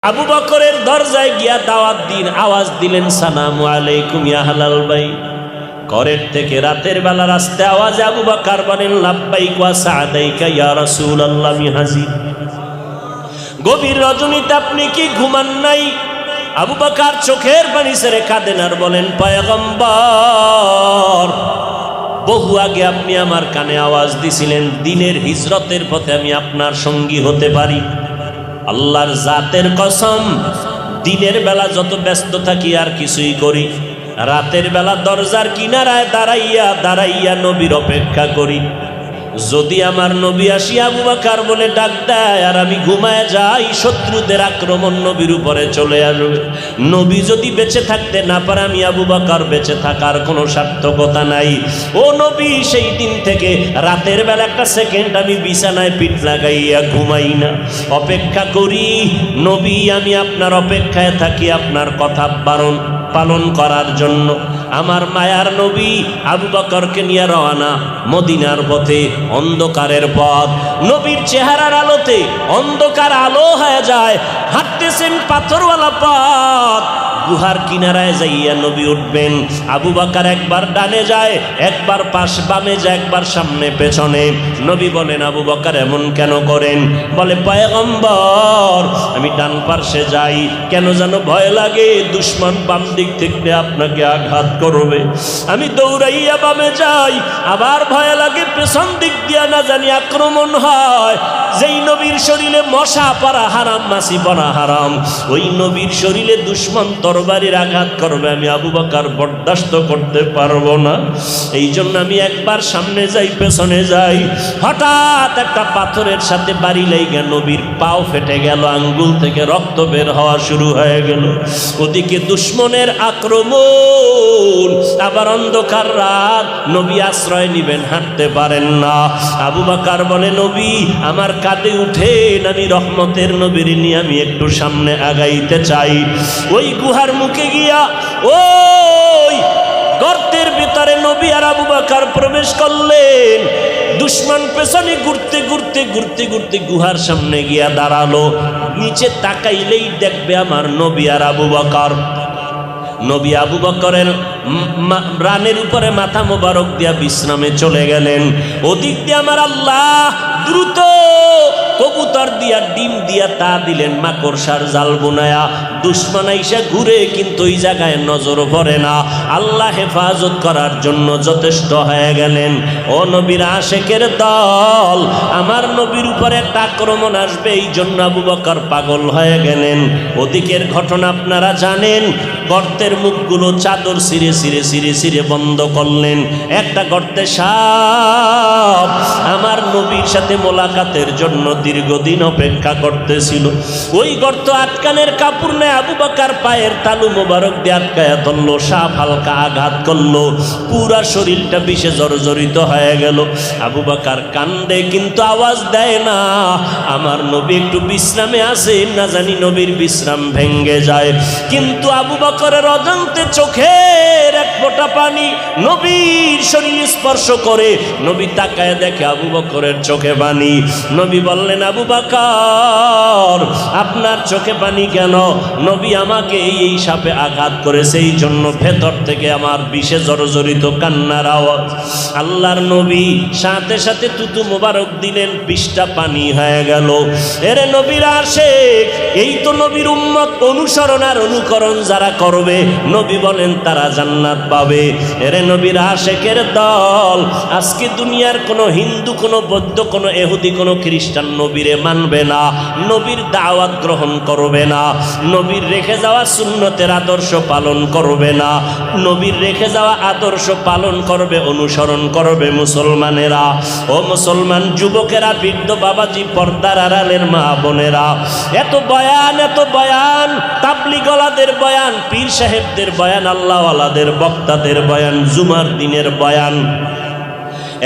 আবু বকরের দরজায় গিয়া দাওয়াত দিন, আওয়াজ দিলেন সালামু আলাইকুম ইয়া হালাল ভাই। ঘরের থেকে রাতের বেলা রাস্তে আওয়াজে আবু বকর বলেন লাব্বাইক ওয়া সাদাইকা ইয়া রাসূলুল্লাহ, আমি হাজির। গভীর রজনীতে আপনি কি ঘুমান নাই? আবু বকর চোখের পানি ছেড়ে কাঁদেন আর বলেন পয়গম্বর, বহু আগে আপনি আমার কানে আওয়াজ দিছিলেন দিনের হিজরতের পথে আমি আপনার সঙ্গী হতে পারি। আল্লাহর জাতের কসম, দিনের বেলা যত ব্যস্ত থাকি আর কিছুই করি, রাতের বেলা দরজার কিনারায় দাঁড়াইয়া দাঁড়াইয়া নবীর অপেক্ষা করি। যদি আমার নবী আসি আবু বকর বলে ডাক দেয় আর আমি ঘুমায় যাই, শত্রুদের আক্রমণ নবীর উপরে চলে আসবে। নবী যদি বেঁচে থাকতে না পারে, আমি আবু বকর বেঁচে থাকার কোনো সার্থকতা নাই। ও নবী, সেই দিন থেকে রাতের বেলা একটা সেকেন্ড আমি বিছানায় পিঠ লাগাইয়া ঘুমাই না, অপেক্ষা করি। নবী, আমি আপনার অপেক্ষায় থাকি আপনার কথা পালন করার জন্য। আমার মায়ার নবী আবু বকরকে নিয়ে রওনা মদিনার পথে। অন্ধকারের পথ, নবীর চেহারার আলোতে অন্ধকার আলো হয়ে যায়। হাঁটতেছেন পাথরওয়ালা পথ, গুহার কিনারায় যাইয়া নবী উঠবেন। আবু বকর একবার ডানে যায়, একবার পাশ বামে যায়, একবার সামনে পেছনে। নবী বলেন আবু বকর এমন কেন করেন? বলে পয়গম্বর, আমি ডান পাশে যাই কেন যেন ভয় লাগে, দুশমন বাম দিক থেকে আপনাকে আঘাত করবে। আমি দৌড়াইয়া বামে যাই, আবার ভয় লাগে পেছন দিক দিয়া না জানি আক্রমণ হয়। যেই নবীর শরীরে মশা পড়া হারাম, মাছি পড়া হারাম, ওই নবীর শরীরে দুশমন তরবারির আঘাত করবে, আমি আবু বকর বরদাস্ত করতে পারবো না। এই জন্য আমি একবার সামনে যাই, পেছনে যাই। হঠাৎ একটা পাথরের সাথে বাড়ি লেগে নবীর পাও ফেটে গেল, আঙ্গুল থেকে রক্ত বের হওয়া শুরু হয়ে গেল। ওদিকে দুশমনের আক্রমণ, আবার অন্ধকার রাত, নবী আশ্রয় নিবেন, হাঁটতে পারেন না। আবু বকর বলে নবী আমার কাঁধে উঠেন, আমি রহমতের নবীর নিয়ে আমি একটু সামনে আগাইতে চাই। ওই গুহার মুখে গিয়া ওই গর্তের ভিতরে নবী আর আবু বকর প্রবেশ করলেন। দুশমন পেছনে ঘুরতে ঘুরতে ঘুরতে ঘুরতে গুহার সামনে গিয়া দাঁড়ালো। নিচে তাকাইলেই দেখবে আমার নবী আর আবু বকর। নবী আবু বকরের রানের উপরে মাথা মোবারক দিয়া বিশ্রামে চলে গেলেন। ওদিক দিয়ে আমার আল্লাহ দ্রুত কবুতর দিয়া ডিম দিয়া তা দিলেন, মাকড়সার জাল বুনায়া। দুশমন আইসা ঘুরে কিন্তু ওই জায়গায় নজর পড়ে না। আল্লাহ হেফাজত করার জন্য যথেষ্ট হয়ে গেলেন। ও নবীর আশেকের দল, আমার নবীর উপরে একটা আক্রমণ আসবে, এই জন্য আবু বকর পাগল হয়ে গেলেন। ওদিকের ঘটনা আপনারা জানেন। গর্তের মুখগুলো চাদর ছিঁড়ে ছিঁড়ে ছিঁড়ে ছিঁড়ে বন্ধ করলেন। একটা গর্তে সাপ আমার নবীর সাথে মোলাকাতের জন্য দীর্ঘদিন অপেক্ষা করতেছিল। ওই গর্ত আটকানের কাপড় নেয় আবু বকর পায়ের তালু মোবারক দিয়ে আটকায়া ধরলো। সাপ হালকা আঘাত করলো, পুরা শরীরটা বিষে জর্জরিত হয়ে গেল। আবু বকর কান্দে কিন্তু আওয়াজ দেয় না। আমার নবী একটু বিশ্রামে আছে, না জানি নবীর বিশ্রাম ভেঙ্গে যায়। কিন্তু আবু বকরের অজান্তে চোখের এক ফোঁটা পানি নবীর শরীর স্পর্শ করে। নবী তাকায় দেখে আবু বকরের চোখে পানি। নবী বললেন আবু বকর, আপনার চোখে পানি কেন? নবী আমাকে এই সাপে আঘাত করেছে, এই জন্য ভেতর থেকে আমার বিষে জর্জরিত কান্নার আওয়াজ। আল্লাহর নবী সাথে সাথে তুতু মোবারক দিলেন, বিষটা পানি হয়ে গেল। এরে নবীর আশিক, এই তো নবীর উম্মত, অনুসরণ আর অনুকরণ যারা করবে, নবী বলেন তারা জান্নাত পাবে। এরে নবীর আশিকের দল, আজকে দুনিয়ার কোনো হিন্দু, কোনো বৌদ্ধ, কোনো ইহুদি, কোনো খ্রিস্টান নবীরে মানবে না, নবীর দাওয়াত গ্রহণ করবে না, নবীর রেখে যাওয়া সুন্নতের আদর্শ পালন করবে না। নবীর রেখে যাওয়া আদর্শ পালন করবে, অনুসরণ করবে মুসলমানেরা। ও মুসলমান যুবকেরা, বৃদ্ধ বাবাজি, পর্দার আড়ালের মা বোনেরা, এত বয়ান, তাবলিগওয়ালাদের বয়ান, পীর সাহেবদের বয়ান, আল্লাহওয়ালাদের বক্তাদের বয়ান, জুমার দিনের বয়ান,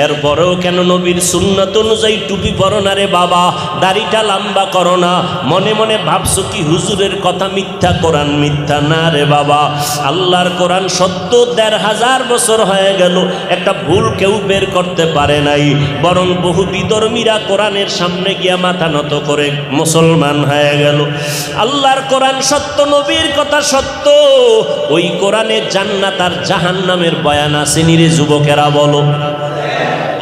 এরপরেও কেন নবীর সুন্নাত অনুযায়ী টুপি পরো না রে বাবা, দাড়িটা লম্বা করো না? মনে মনে ভাবছো কি হুজুরের কথা মিথ্যা, কোরআন মিথ্যা? না রে বাবা, আল্লাহর কোরআন সত্য ১৫০০ বছর হয়ে গেল, একটা ভুল কেউ বের করতে পারে নাই। বরং বহু বিধর্মীরা কোরআনের সামনে গিয়া মাথা নত করে মুসলমান হয়ে গেল। আল্লাহর কোরআন সত্য, নবীর কথা সত্য। ওই কোরআনে জান্নাত আর জাহান্নামের বয়ান আসেনি রে যুবকেরা, বলো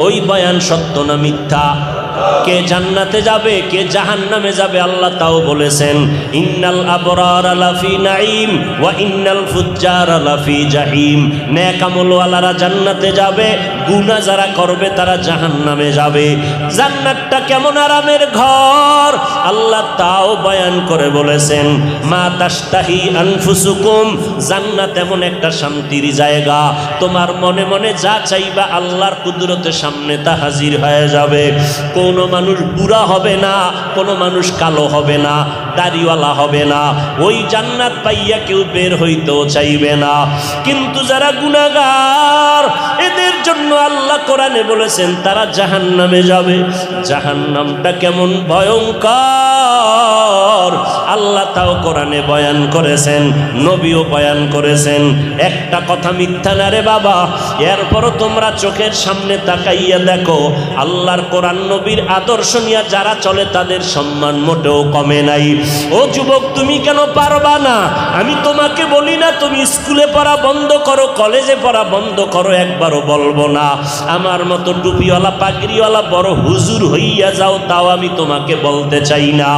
ওই বয়ান সত্য না মিথ্যা? কে জান্নাতে যাবে কে জাহান্নামে যাবে আল্লাহ তাও বলেছেন, ইন্নাল আবরারা লাফি নাঈম ওয়া ইন্নাল ফুজ্জারা লাফি জাহিম। নেক আমলওয়ালারা জান্নাতে যাবে, গুনাহ যারা করবে তারা জাহান্নামে যাবে। জান্নাতটা কেমন আরামের ঘর আল্লাহ তাও বয়ান করে বলেছেন, মা তাশতাহি আনফুসুকুম। জান্নাত এমন একটা শান্তির জায়গা, তোমার মনে মনে যা চাইবা আল্লাহর কুদরতের সামনে তা হাজির হয়ে যাবে। কোনো মানুষ বুড়া হবে না, কোনো মানুষ কালো হবে না, দাড়িওয়ালা হবে না। ওই জান্নাত পাইয়া কেউ বের হইতেও চাইবে না। কিন্তু যারা গুনাহগার, এদের জন্য আল্লাহ কোরআনে বলেছেন তারা জাহান্নামে যাবে। জাহান্নামটা কেমন ভয়ঙ্কর আল্লাহ তাও কোরআনে বয়ান করেছেন, নবীও বয়ান করেছেন। একটা কথা মিথ্যা না রে বাবা। এরপরও তোমরা চোখের সামনে তাকাইয়া দেখো, আল্লাহর কোরআন নবীর আদর্শ নিয়ে যারা চলে তাদের সম্মান মোটেও কমে নাই। ও যুবক, তুমি কেন পারবা না? আমি তোমাকে বলি না তুমি স্কুলে পড়া বন্ধ করো, কলেজে পড়া বন্ধ করো, একবারও বলবো না। আমার মতো টুপিওয়ালা পাগড়িওয়ালা বড় হুজুর হইয়া যাও, তাও আমি তোমাকে বলতে চাই না।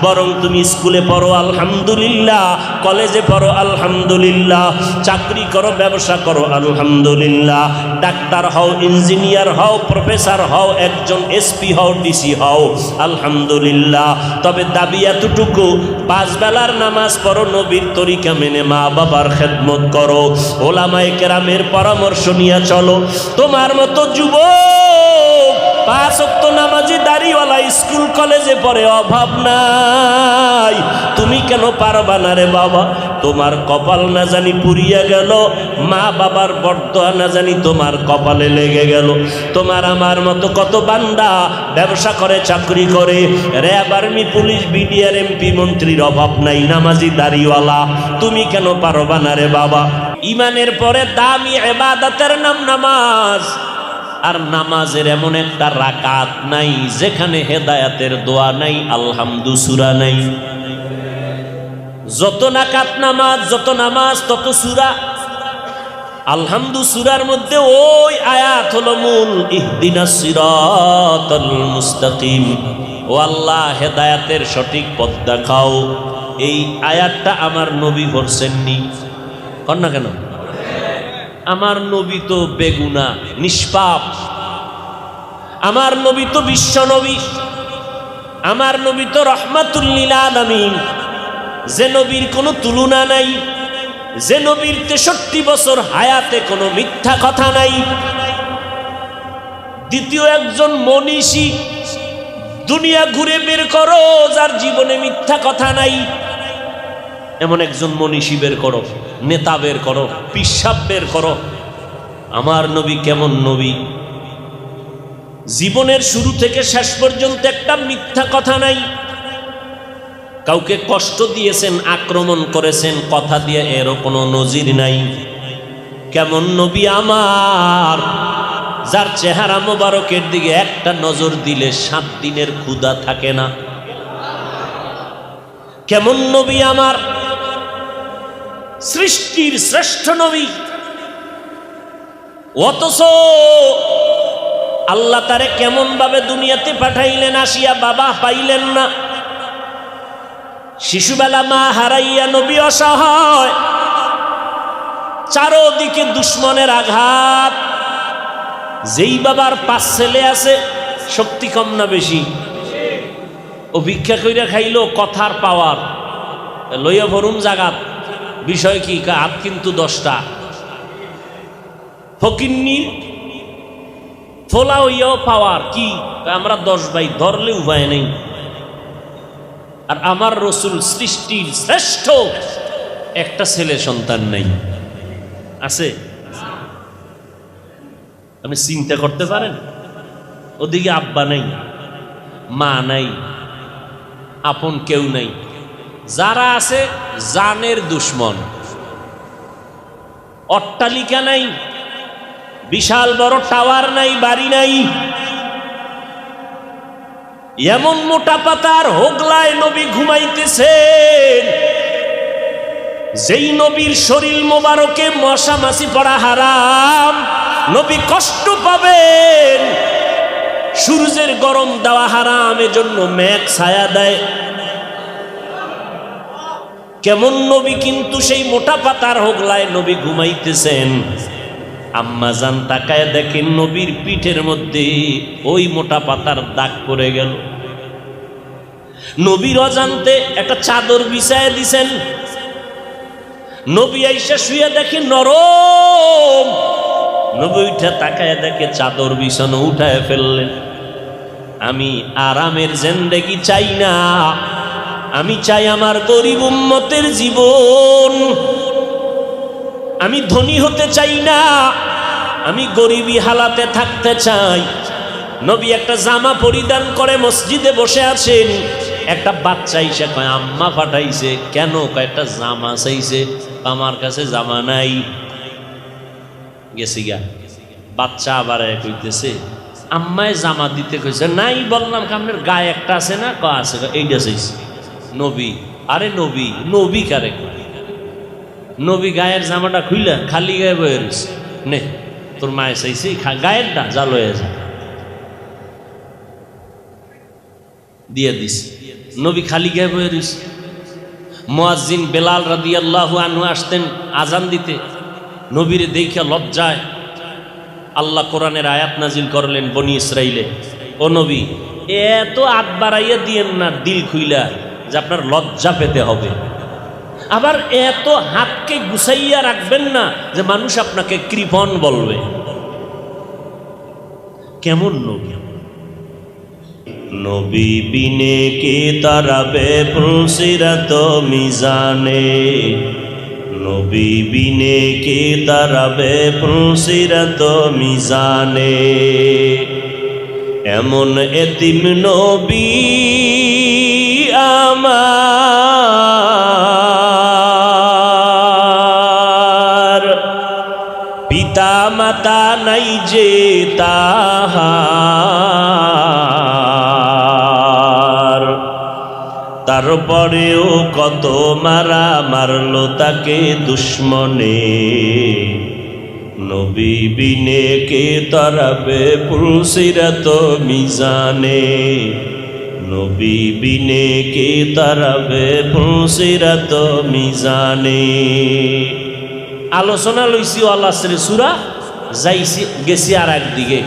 বরং তুমি স্কুলে পড়ো আলহামদুলিল্লাহ, কলেজে পড়ো আলহামদুলিল্লাহ, চাকরি করো, ব্যবসা করো আলহামদুলিল্লাহ, ডাক্তার হও, ইঞ্জিনিয়ার হও, প্রফেসর হও, একজন এসপি হও, ডিসি হও আলহামদুলিল্লাহ। তবে দাবি এতটুকু, 5 বেলার নামাজ পড়ো, নবীর তরিকা মেনে মা বাবার খেদমত করো, ওলামায়ে কেরামের পরামর্শ নিয়ে চলো। তোমার মতো যুবক 5 ওয়াক্ত নামাজি দাড়িওয়ালা স্কুল কলেজে পড়ে, অভাব নাই। তুমি কেন পারবা না রে বাবা? তোমার কপাল না জানি পুড়িয়া গেল, মা বাবার বরদোয়া না জানি তোমার কপালে লেগে গেল। তোমার আমার মতো কত বান্দা ব্যবসা করে, চাকরি করে, RAB, army, police, BDR, MP, মন্ত্রীর অভাব নাই, নামাজি দাড়িওয়ালা। তুমি কেন পারবা না রে বাবা? ইমানের পরে দামি ইবাদতের নাম নামাজ। আর নামাজের এমন একটা রাকাত নাই যেখানে হেদায়াতের দোয়া নাই, আলহামদু সূরা নাই। যত রাকাত নামাজ, যত নামাজ তত সূরা। আলহামদু সূরার মধ্যে ওই আয়াত হলো মূল, ইহদিনাস সিরাতাল মুস্তাকিম। ও আল্লাহ, হেদায়াতের সঠিক পথ দেখাও। এই আয়াতটা আমার নবী পড়ছেননি, কর না কেন? আমার নবী তো বেগুনা, নিষ্পাপ। আমার নবী তো বিশ্ব নবী, আমার নবী তো রহমাতুল লিল আলামিন, যে নবীর কোনো তুলনা নাই, যে নবীর 63 বছর হায়াতে কোনো মিথ্যা কথা নাই। দ্বিতীয় একজন মনীষী দুনিয়া ঘুরে বের করো যার জীবনে মিথ্যা কথা নাই, এমন একজন মনীষী বের করো, নেতা বের করো, পিসাব বের করো। আমার নবী কেমন নবী? জীবনের শুরু থেকে শেষ পর্যন্ত একটা মিথ্যা কথা নাই। কাউকে কষ্ট দিয়েছেন, আক্রমণ করেছেন কথা দিয়ে, এরও কোনো নজির নাই। কেমন নবী আমার, যার চেহারা মোবারকের দিকে একটা নজর দিলে 7 দিনের ক্ষুধা থাকে না। কেমন নবী আমার, সৃষ্টির শ্রেষ্ঠ নবী, অথচ আল্লাহ তারে কেমন ভাবে দুনিয়াতে পাঠাইলেন, আসিয়া বাবা পাইলেন না। শিশুবেলা মা হারাইয়া নবী অসহায়, চারোদিকে দুশ্মনের আঘাত। যেই বাবার 5 ছেলে আছে, শক্তি কম না বেশি? ও ভিক্ষা কইরা খাইলো, কথার পাওয়ার, লইয়া ভরুম জাগাত। বিষয় কি? হাত কিন্তু 10টা। ফকিন্নি ফোলা হইয়াও পাওয়ার কি? আমরা 10 ভাই, ধরলে উপায় নেই। আর আমার রসুল সৃষ্টির শ্রেষ্ঠ, একটা ছেলে সন্তান নেই, আছে? আপনি চিন্তা করতে পারেন? ওদিকে আব্বা নাই, মা নাই, আপন কেউ নাই, যারা আছে জানের দুশ্মন। অট্টালিকা নাই, বিশাল বড় টাওয়ার নাই, বাড়ি নাই, এমন মোটা পাতার হোগলায় নবী ঘুমাইতেছেন, যেই নবীর শরীর মোবারকে মশা মাছি পড়া হারাম, নবী কষ্ট পাবেন, সূর্যের গরম দেওয়া হারাম, এজন্য মেঘ ছায়া দেয়। কেমন নবী, কিন্তু সেই মোটা পাতার হোগলায় নবী ঘুমাইতেছেন। আম্মা জান তাকায় দেখেন নবীর পিঠের মধ্যে ওই মোটা পাতার দাগ পড়ে গেল। নবীর অজান্তে একটা চাদর বিছায় দিছেন। নবী আইসা শুয়ে দেখে নরম। নবী উঠে তাকায় দেখে চাদর বিছানো উঠায় ফেললেন। আমি আরামের জিন্দেগি চাই না, আমি চাই আমার গরিব উম্মতের জীবন। আমি ধনী হতে চাই না, আমি গরিবী হালাতে থাকতে চাই। নবী একটা জামা পরিধান করে মসজিদে বসে আছেন। একটা বাচ্চা এসে কয় আম্মা পাঠাইছে। কেন? কয় একটা জামা চাইছে, আমার কাছে জামা নাই। গেছি গা। বাচ্চা আবার কইতেছে আম্মায় জামা দিতে কইছে। নাই বললাম আপনার গায়ে একটা আছে না? ক আছে, এইটা চাইছে। নবী, আরে নবী, নবী কারে? নবী গায়ের জামাটা খুইলা খালি গায়ে বয়ে রয়েছে। নে তোর মায়ে চাইছে গায়েরটা, যা লয়ে যা, দিয়ে দিস। নবী খালি গায়ে বয়ে রয়েছে। মুয়াজ্জিন বেলাল রাদিয়াল্লাহু আনহু আসতেন আজান দিতে। নবীরে দেখে লজ্জায় আল্লাহ কোরআনের আয়াত নাজিল করলেন বনি ইসরাইলে, ও নবী এত হাত বাড়াইয়া দিয়েন না দিল খুইলা, যে আপনার লজ্জা পেতে হবে। আবার এত হাতকে গুছাইয়া রাখবেন না যে মানুষ আপনাকে কৃপণ বলবে। কেমন নবী? নবী বিনে কে তারাবে পুলসিরাত মিজানে, নবী বিনে কে তারাবে পুলসিরাত মিজানে। এমন এতিম নবী আমার, পিতা মাতা নাই যে তাহার, তারপরেও কত মারা মারলো তাকে দুশ্মনে। নবী বিনে কে তারাবে পুলসিরাত মিজানে, নবী বিনে কে তারাবে পুলসিরাত মিজানে। আলোচনা লইছি আল্লাহর সূরা, যাইছি গেছি আর একদিকে।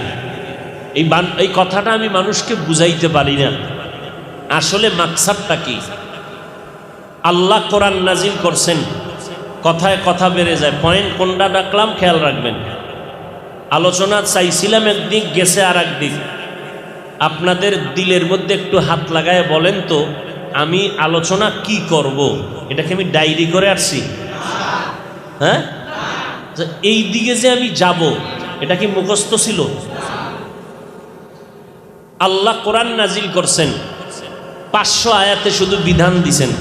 এই কথাটা আমি মানুষকে বুঝাইতে পারি না আসলে মাকসাদটা কি। আল্লাহ কোরআন নাজিল করছেন, কথায় কথা বেড়ে যায়। পয়েন্ট কোনটা ডাকলাম খেয়াল রাখবেন। আলোচনা চাইছিলাম একদিক, গেছে আর একদিক। আপনাদের দিলের মধ্যে একটু হাত লাগায় বলেন তো, আমি আলোচনা কি করব? এটাকে আমি ডায়েরি করে আসছি? হ্যাঁ, এই দিকে যে আমি যাব এটা কি মুখস্থ ছিল? আল্লাহ কোরআন নাজিল করছেন, 500 আয়াতে শুধু বিধান দিছেন।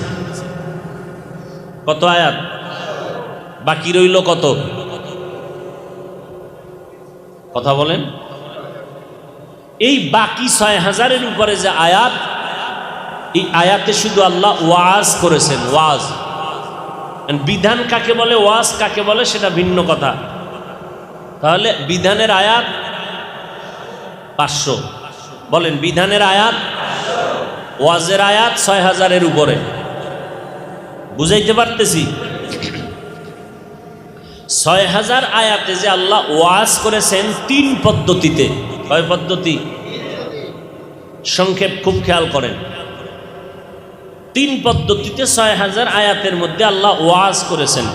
কত আয়াত? বাকি রইল কত? কথা বলেন। এই বাকি 6000-এর উপরে যে আয়াত, এই আয়াতে শুধু আল্লাহ ওয়াজ করেছেন। ওয়াজ, বিধান কাকে বলে, ওয়াজ কাকে বলে সেটা ভিন্ন কথা। তাহলে বিধানের আয়াত 500, বলেন বিধানের আয়াত, ওয়াজের আয়াত 6000-এর উপরে। বুঝাইতে পারতেছি? 6000 আয়াতে যে আল্লাহ ওয়াজ করেছেন 3 পদ্ধতিতে। কয় পদ্ধতি? সংক্ষেপ খুব খেয়াল করেন। 3 পদ্ধতিতে 6000 আয়াতের মধ্যে আল্লাহ ওয়াজ করেছেন।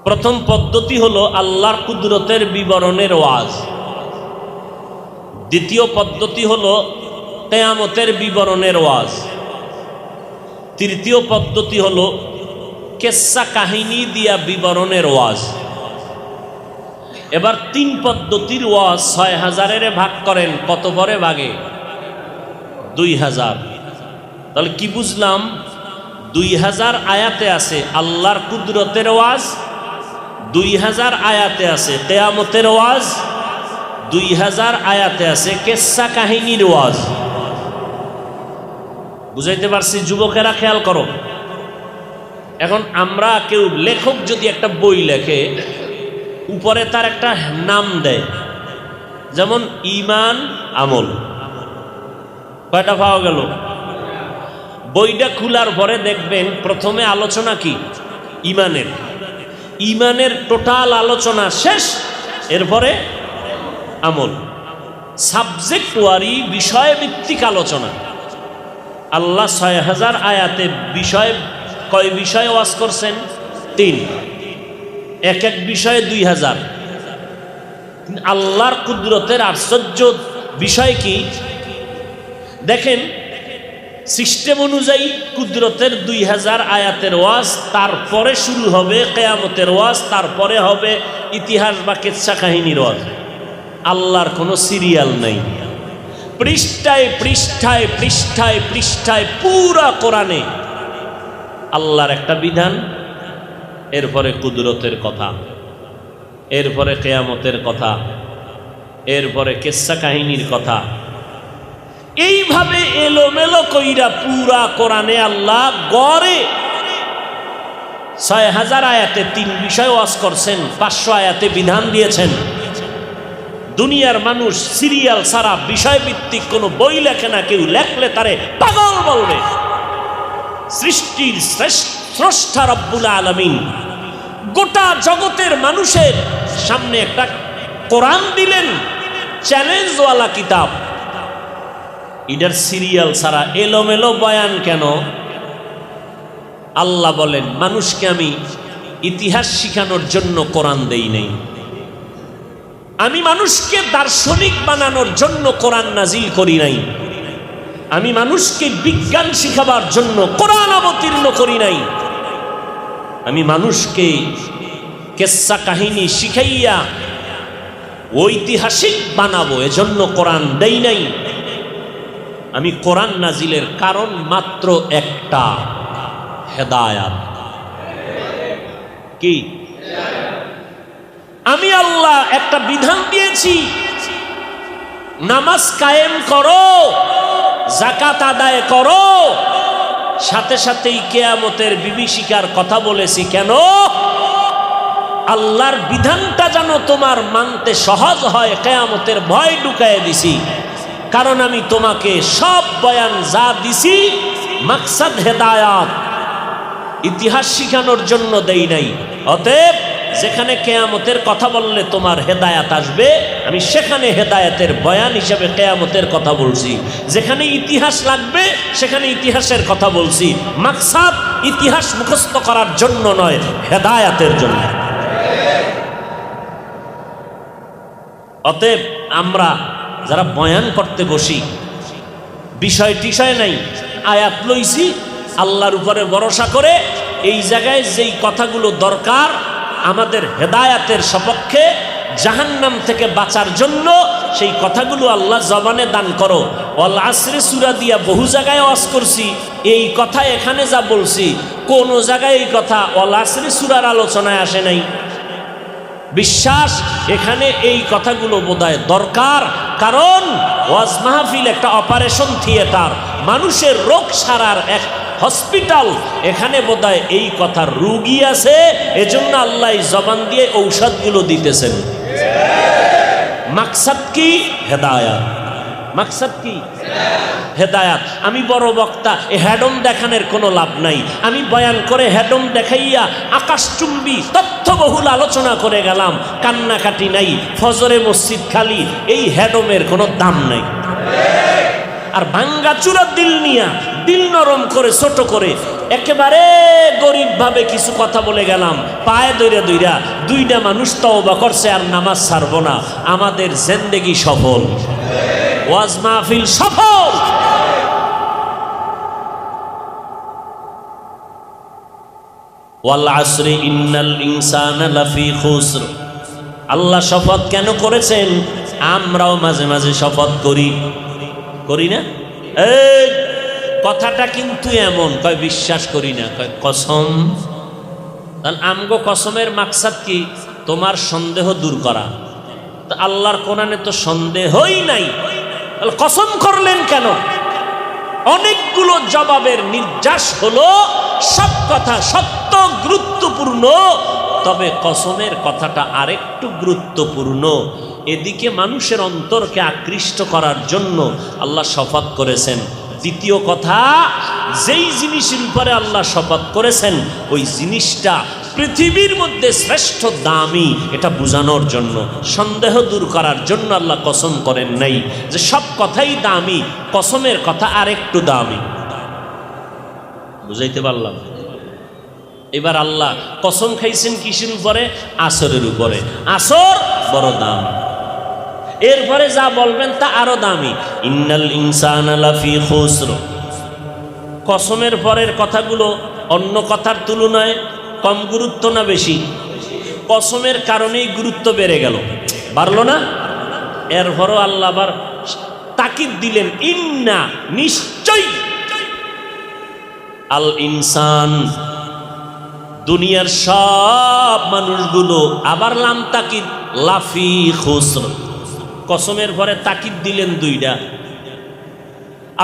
প্রথম পদ্ধতি হলো আল্লাহর কুদরতের বিবরণের ওয়াজ। দ্বিতীয় পদ্ধতি হলো কিয়ামতের বিবরণের ওয়াজ। তৃতীয় পদ্ধতি হলো কিসসা কাহিনী দিয়া বিবরণের ওয়াজ। এবার 3 পদ্ধতির ওয়াজ 6000-এর ভাগ করেন, কত পরে ভাগে? 2000। তাহলে কি বুঝলাম? 2000 আয়াতে আছে আল্লাহর কুদরতের ওয়াজ, 2000 আয়াতে আছে কিয়ামতের ওয়াজ, 2000 আয়াতে আছে কিসসা কাহিনীর ওয়াজ। বুঝাইতে পারছি যুবকেরা? খেয়াল করো। এখন আমরা কেউ লেখক যদি একটা বই লেখে, উপরে তার একটা নাম দেয়, যেমন ঈমান আমল, কয়টা পাওয়া গেল? বইটা খোলার পরে দেখবেন প্রথমে আলোচনা কি? ঈমানের। ঈমানের টোটাল আলোচনা শেষ, এরপরে আমল। সাবজেক্ট ওয়ারি, বিষয়ভিত্তিক আলোচনা। আল্লাহ 6000 আয়াতে বিষয়, কয় বিষয় ওয়াজ করছেন? 3। এক এক বিষয়ে 2000। আল্লাহর কুদরতের আশ্চর্য বিষয় কি দেখেন, সিস্টেম অনুযায়ী কুদরতের 2000 আয়াতের ওয়াজ, তারপরে শুরু হবে কিয়ামতের ওয়াজ, তারপরে হবে ইতিহাস বা কিসসা কাহিনীর ওয়াজ। আল্লাহর কোনো সিরিয়াল নাই, পৃষ্ঠায় পৃষ্ঠায় পৃষ্ঠায় পৃষ্ঠায় পুরা কোরআনে আল্লাহর একটা বিধান, এরপরে কুদরতের কথা, এরপরে কিয়ামতের কথা, এরপরে কিসসা কাহিনীর কথা। এইভাবে এলোমেলো কইরা পুরা কোরআনে আল্লাহ গড়ে 6000 আয়াতে 3 বিষয় ওয়াজ করছেন, 500 আয়াতে বিধান দিয়েছেন। দুনিয়ার মানুষ সিরিয়াল ছাড়া বিষয়ভিত্তিক কোনো বই লেখে না, কেউ লেখলে তারে পাগল বলবে। সৃষ্টির স্রষ্টা রব্বুল আলামিন গোটা জগতের মানুষের সামনে একটা কোরআন দিলেন, চ্যালেঞ্জওয়ালা কিতাব। এটার সিরিয়াল ছাড়া এলোমেলো বয়ান কেন? আল্লাহ বলেন, মানুষকে আমি ইতিহাস শিখানোর জন্য কোরআন দেই নাই, আমি মানুষকে দার্শনিক বানানোর জন্য কোরআন নাজিল করি নাই, আমি মানুষকে বিজ্ঞান শিখাবার জন্য কোরআন অবতীর্ণ করি নাই, আমি মানুষকে কিসসা কাহিনী শিখাইয়া ঐতিহাসিক বানাবো এজন্য কোরআন দেই নাই। আমি কোরআন নাজিলের কারণ মাত্র একটা, হেদায়াত। কি? আমি আল্লাহ একটা বিধান দিয়েছি, নামাজ কায়েম করো, যাকাত আদায় করো, সাথে সাথেই কিয়ামতের বিভীষিকার কথা বলেছি। কেন? আল্লাহর বিধানটা যেন তোমার মানতে সহজ হয়, কিয়ামতের ভয় ঢুকায় দিছি। কারণ আমি তোমাকে সব বয়ান যা দিছি মাকসাদ হেদায়াত, ইতিহাস শিখানোর জন্য দেই নাই। অতএব যেখানে কিয়ামতের কথা বললে তোমার হেদায়াত আসবে, আমি সেখানে হেদায়াতের বয়ান হিসেবে কিয়ামতের কথা বলছি। যেখানে ইতিহাস লাগবে সেখানে ইতিহাসের কথা বলছি। মাকসাদ ইতিহাস মুখস্থ করার জন্য নয়, হেদায়াতের জন্য। অতএব আমরা যারা বয়ান করতে বসি, বিষয় টিষয় নাই, আয়াত লইছি আল্লাহর উপরে ভরসা করে, এই জায়গায় যেই কথাগুলো দরকার আমাদের হেদায়াতের সপক্ষে, জাহান্নাম থেকে বাঁচার জন্য, সেই কথাগুলো আল্লাহ জবানে দান করো। ওয়াল আসরে সূরা দিয়া বহু জায়গায় ওয়াজ করছি, এই কথা এখানে যা বলছি কোন জায়গায় এই কথা ওয়াল আসরে সূরার আলোচনায় আসে নাই। বিশ্বাস এখানে এই কথাগুলো বোধহয় দরকার, কারণ ওয়াজ মাহফিল একটা অপারেশন থিয়েটার, মানুষের রোগ সারার এক হসপিটাল। এখানে বোধহয় এই কথার রোগী আছে, এজন্য আল্লাহ জবান দিয়ে ঔষধগুলো দিতেছেন। মাকসাদ কি? হেদায়াত। মাকসাদ কি? হেদায়াত। আমি বড় বক্তা, এ হ্যাডম দেখানোর কোনো লাভ নাই। আমি বয়ান করে হ্যাডম দেখাইয়া আকাশচুম্বী তথ্যবহুল আলোচনা করে গেলাম, কান্নাকাটি নাই, ফজরে মসজিদ খালি, এই হ্যাডমের কোনো দাম নাই। আর ভাঙ্গাচুরা দিল নিয়া, দিল নরম করে ছোট করে একেবারে গরিব ভাবে কিছু কথা বলে গেলাম, পায়ে দইরা দইরা 2টা মানুষ তওবা করছে আর নামাজ ছাড়বো না, আমাদের জিন্দেগি সফল, ওয়াজ মাহফিল সফল। ওয়াল আসরি ইন্নাল ইনসানা লাফি খুসর, আল্লাহ শপথ কেন করেছেন? আমরাও মাঝে মাঝে শপথ করি, করি না? এই কথাটা কিন্তু এমন, কয় বিশ্বাস করি না, কয় কসম। আমগো কসমের মাকসাদ কি? তোমার সন্দেহ দূর করা। তো আল্লাহর কোরআনে তো সন্দেহই নাই, কসম করলেন কেন? অনেকগুলো জবাবের নির্যাস হলো, সব কথা সত্য, গুরুত্বপূর্ণ, তবে কসমের কথাটা আরেকটু গুরুত্বপূর্ণ। এদিকে মানুষের অন্তরকে আকৃষ্ট করার জন্য আল্লাহ শপথ করেছেন। দ্বিতীয় কথা, যেই জিনিসের উপরে আল্লাহ শপথ করেছেন ওই জিনিসটা পৃথিবীর মধ্যে শ্রেষ্ঠ, দামি, এটা বোঝানোর জন্য, সন্দেহ দূর করার জন্য আল্লাহ কসম করেন নাই যে সব কথাই দামি, কসমের কথা আরেকটু দামি। বুঝাইতে পারলাম? এবার আল্লাহ কসম খাইছেন কিসের উপরে? আসরের উপরে। আসর বড় দাম, এরপরে যা বলবেন তা আরো দামি। ইন্নাল ইনসানা লাফি খুসর। কসমের পরের কথাগুলো অন্য কথার তুলনায় কম গুরুত্ব না বেশি? কসমের কারণেই গুরুত্ব বেড়ে গেল, বাড়লো না? এরপরও আল্লাহ আবার তাকিদ দিলেন, ইন্না, নিশ্চয়, আল ইনসান, দুনিয়ার সব মানুষগুলো, আবার লাম তাকিদ, লাফি খুসর। কসমের পরে তাকিদ দিলেন দুইটা।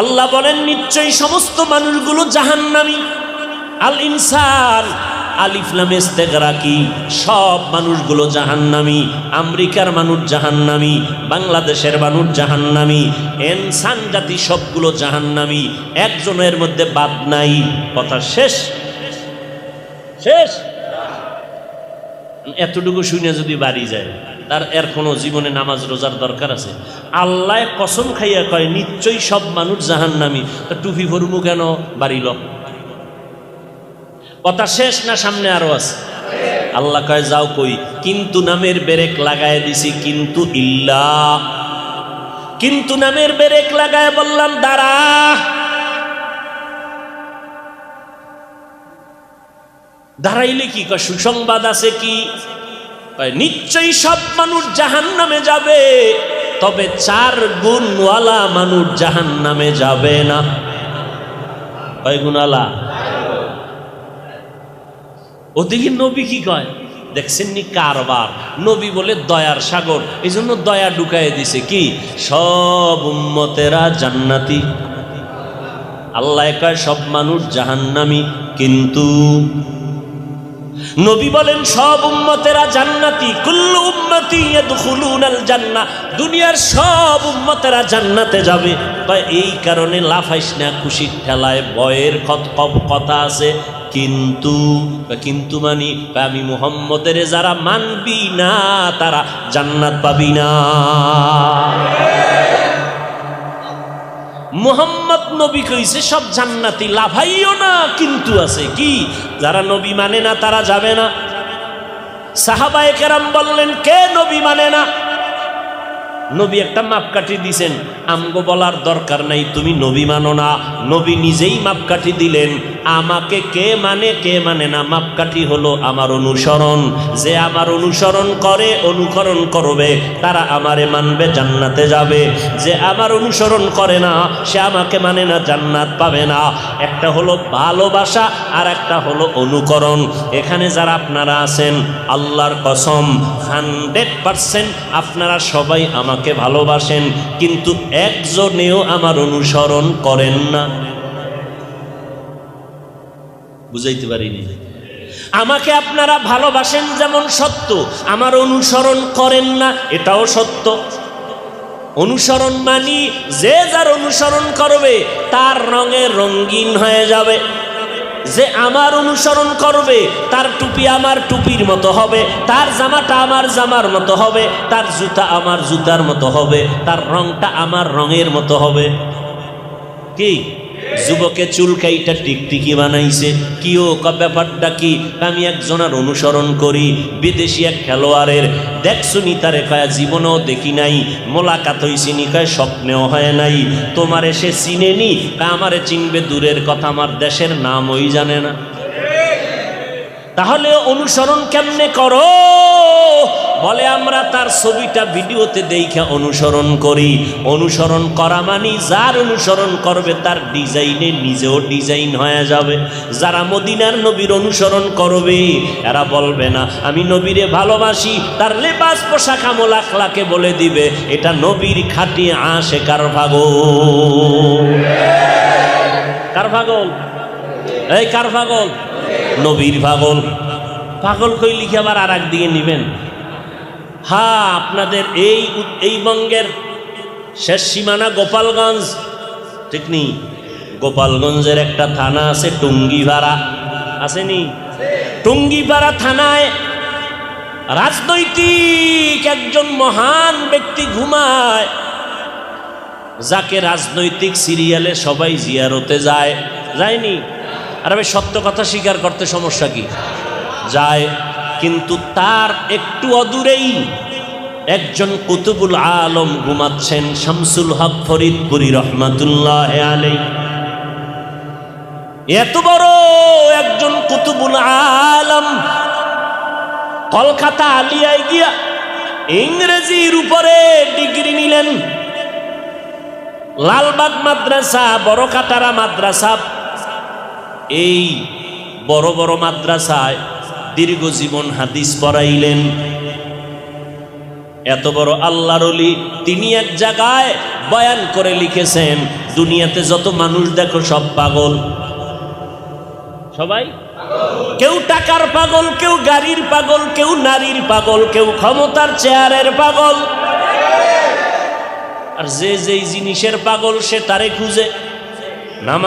আল্লাহ বলেন নিশ্চয়ই সমস্ত মানুষগুলো জাহান্নামী। আল ইনসান, আলিফ লাম ইস্তেগরাকি, সব মানুষগুলো জাহান্নামী। আমেরিকার মানুষ জাহান্নামী, বাংলাদেশের মানুষ জাহান্নামী, ইনসান জাতি সবগুলো জাহান্নামী, একজনের মধ্যে বাদ নাই। কথা শেষ? শেষ? এতটুকু শুনে যদি বাড়ি যায়, তার এর কোনো জীবনে নামাজ রোজার দরকার আছে? আল্লাহ কসম খাইয়া কয় নিশ্চয়ই সব মানুষ জাহান্নামী, তা টুপি ফরমু কেন বাড়িল? কথা শেষ না সামনে আরো আছে? আল্লাহ কয় যাও কই, কিন্তু নামের ব্রেক লাগায় দিছি, কিন্তু ইল্লা, কিন্তু নামের ব্রেক লাগায় বললাম দাঁড়া। দাঁড়াইলে কি কয়? সুসংবাদ আছে কি? নিশ্চয়ই সব মানুষ জাহান্নামে যাবে, তবে 4 গুণওয়ালা মানুষ জাহান্নামে যাবে না। কয় গুণওয়ালা? ওদিকে নবী কি কয় দেখছেন নি কারবার? নবী বলে দয়ার সাগর, এই জন্য দয়া ঢুকায় দিছে কি, সব উম্মতেরা জান্নাতি। আল্লাহ কয় সব মানুষ জাহান্নামী, কিন্তু নবী বলেন সব উম্মতেরা জান্নাতি, কুল্লু উম্মতি ইয়াদখুলুনাল জান্নাহ, দুনিয়ার সব উম্মতেরা জান্নাতে যাবে। তাই এই কারণে লাফাইস না খুশির ঠেলায়, বয়ের কথা আছে। কিন্তু, কিন্তু মানি আমি মুহাম্মদের যারা মানবি না তারা জান্নাত পাবি না। মুহাম্মদ নবী কইছে সব জান্নাতি, লাফাইও না, কিন্তু আছে কি, যারা নবী মানে না তারা যাবে না। সাহাবায়ে কেরাম বললেন কে নবী মানে না? নবী একটা মাপকাঠি দিছেন, আমগো বলার দরকার নাই তুমি নবী মানো না, নবী নিজেই মাপকাঠি দিলেন। আমাকে কে মানে কে মানে না, মাপকাঠি হলো আমার অনুসরণ। যে আমার অনুসরণ করে, অনুকরণ করবে, তারা আমারে মানবে, জান্নাতে যাবে। যে আমার অনুসরণ করে না, সে আমাকে মানে না, জান্নাত পাবে না। একটা হলো ভালোবাসা আর একটা হলো অনুকরণ। এখানে যারা আপনারা আছেন, আল্লাহর কসম 100% আপনারা সবাই আমাকে ভালোবাসেন, কিন্তু একজনেও আমার অনুসরণ করেন না। বুঝাইতে পারিনি? আমাকে আপনারা ভালোবাসেন যেমন সত্য, আমার অনুসরণ করেন না এটাও সত্য। অনুসরণ মানি যে যার অনুসরণ করবে তার রঙে রঙিন হয়ে যাবে। যে আমার অনুসরণ করবে তার টুপি আমার টুপির মতো হবে, তার জামাটা আমার জামার মতো হবে, তার জুতা আমার জুতার মতো হবে, তার রংটা আমার রঙের মতো হবে। কি যুবকে চুল কাইটা টিকটিকি বানাইছে, কিও ব্যাপারটা কি? আমি একজনের অনুসরণ করি, বিদেশি এক খেলোয়াড়ের। দেখছুনি তারে? কয়া জীবনেও দেখি নাই। মোলাকাত হইছি নি? কয় স্বপ্নেও হয় নাই। তোমারে সে চিনেনি? আমারে চিনবে দূরের কথা, আমার দেশের নাম ওই জানে না। তাহলে অনুসরণ কেমনে করো? বলে আমরা তার ছবিটা ভিডিওতে দেখে অনুসরণ করি। অনুসরণ করা মানে যার অনুসরণ করবে তার ডিজাইনে নিজেও ডিজাইন হয়ে যাবে। যারা মদিনার নবীর অনুসরণ করবে এরা বলবে না আমি নবীরে ভালোবাসি, তার লেবাস পোশাক আমল আখলাকে বলে দিবে এটা নবীর খাঁটি আশিকার পাগল। কার পাগল? এই কার পাগল? নবীর পাগল। পাগল কই লিখে আবার আর একদিকে নিবেন। হ্যাঁ, আপনাদের এই বঙ্গের শেষ সীমানা গোপালগঞ্জ, ঠিক নি? গোপালগঞ্জের একটা থানা আছে টুঙ্গিপাড়া, আসেনি? টুঙ্গিপাড়া থানায় রাজনৈতিক একজন মহান ব্যক্তি ঘুমায়, যাকে রাজনৈতিক সিরিয়ালে সবাই জিয়ারতে যায়। যায়নি? আর আমি সত্য কথা স্বীকার করতে সমস্যা কি? যায়। কিন্তু তার একটু অদূরেই একজন কুতুবুল আলম ঘুমাচ্ছেন, শামসুল হক ফরিদপুরি রহমাতুল্লাহ আলাইহি। এত বড় একজন কুতুবুল আলম কলকাতা আলিয়ায় গিয়া ইংরেজির উপরে ডিগ্রি নিলেন। লালবাগ মাদ্রাসা, বড়কাটারা মাদ্রাসা, এই বড় বড় মাদ্রাসায় দীর্ঘ জীবন হাদিস পড়াইলেন। এত বড় আল্লাহর ওলি, তিনি এক জায়গায় বয়ান করে লিখেছেন দুনিয়াতে যত মানুষ দেখো সব পাগল। সবাই কেউ টাকার পাগল, কেউ গাড়ির পাগল, কেউ নারীর পাগল, কেউ ক্ষমতার চেয়ারের পাগল। আর যে যেই জিনিসের পাগল সে তারে খুঁজে। নামাজ